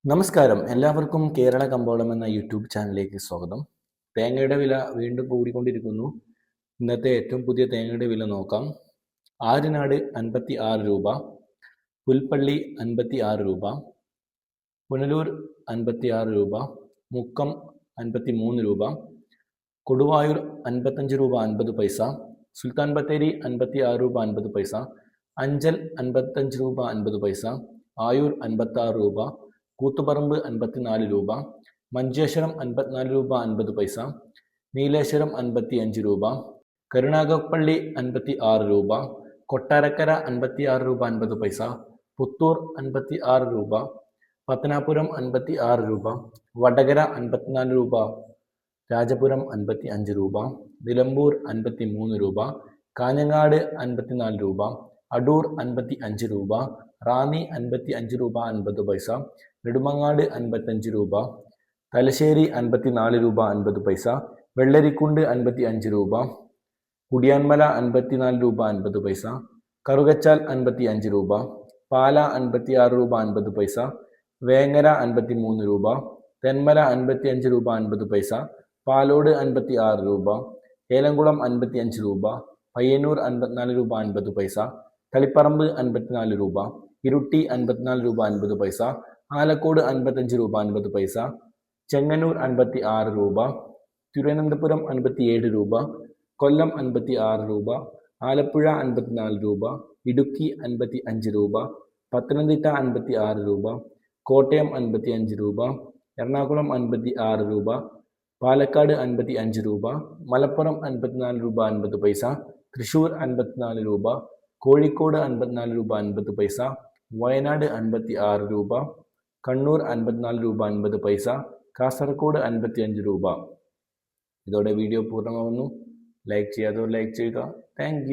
നമസ്കാരം, എല്ലാവർക്കും കേരള കമ്പോളം എന്ന യൂട്യൂബ് ചാനലിലേക്ക് സ്വാഗതം. തേങ്ങയുടെ വില വീണ്ടും കൂടിക്കൊണ്ടിരിക്കുന്നു. ഇന്നത്തെ ഏറ്റവും പുതിയ തേങ്ങയുടെ വില നോക്കാം. ആര്യനാട് 56 രൂപ, പുൽപ്പള്ളി 56 രൂപ, പുനലൂർ 56 രൂപ, മുക്കം 53 രൂപ, കൊടുവായൂർ 55 രൂപ 50 പൈസ, സുൽത്താൻ ബത്തേരി 56 രൂപ 50 പൈസ, അഞ്ചൽ 55 രൂപ 50 പൈസ, ആയൂർ 56 രൂപ, കൂത്തുപറമ്പ് 54 രൂപ, മഞ്ചേശ്വരം 54 രൂപ 50 പൈസ, നീലേശ്വരം 55 രൂപ, കരുനാഗപ്പള്ളി 56 രൂപ, കൊട്ടാരക്കര 56 രൂപ 50 പൈസ, പുത്തൂർ 56 രൂപ, പത്തനാപുരം 56 രൂപ, വടകര 54 രൂപ, രാജപുരം 55 രൂപ, നിലമ്പൂർ 53 രൂപ, കാഞ്ഞങ്ങാട് 54 രൂപ, അടൂർ 55 രൂപ, റാന്നി 55 രൂപ 50 പൈസ, നെടുമങ്ങാട് 55 രൂപ, തലശ്ശേരി 54 രൂപ 50 പൈസ, വെള്ളരിക്കുണ്ട് 55 രൂപ, കുടിയാൻമല 54 രൂപ 50 പൈസ, കറുകച്ചാൽ 55 രൂപ, പാല 56 രൂപ 50 പൈസ, വേങ്ങര 53 രൂപ, തെന്മല 55 രൂപ 50 പൈസ, പാലോട് 56 രൂപ, ഏലംകുളം 55 രൂപ, പയ്യന്നൂർ 54 രൂപ 50 പൈസ, തളിപ്പറമ്പ് 54 രൂപ, ഇരുട്ടി 54 രൂപ 50 പൈസ, ആലക്കോട് 55 രൂപ 50 പൈസ, ചെങ്ങന്നൂർ 56 രൂപ, തിരുവനന്തപുരം 57 രൂപ, കൊല്ലം 56 രൂപ, ആലപ്പുഴ 54 രൂപ, ഇടുക്കി 55 രൂപ, പത്തനംതിട്ട 56 രൂപ, കോട്ടയം 55 രൂപ, എറണാകുളം 56 രൂപ, പാലക്കാട് 55 രൂപ, മലപ്പുറം 54 രൂപ 50 പൈസ, തൃശ്ശൂർ 54 രൂപ, കോഴിക്കോട് 54 രൂപ 50 പൈസ, വയനാട് 56 രൂപ, കണ്ണൂർ 54 രൂപ 50 പൈസ, കാസർഗോഡ് 55 രൂപ. ഇതോടെ വീഡിയോ പൂർണ്ണമാവുന്നു. ലൈക്ക് ചെയ്യാത്തവർ ലൈക്ക് ചെയ്യുക. താങ്ക്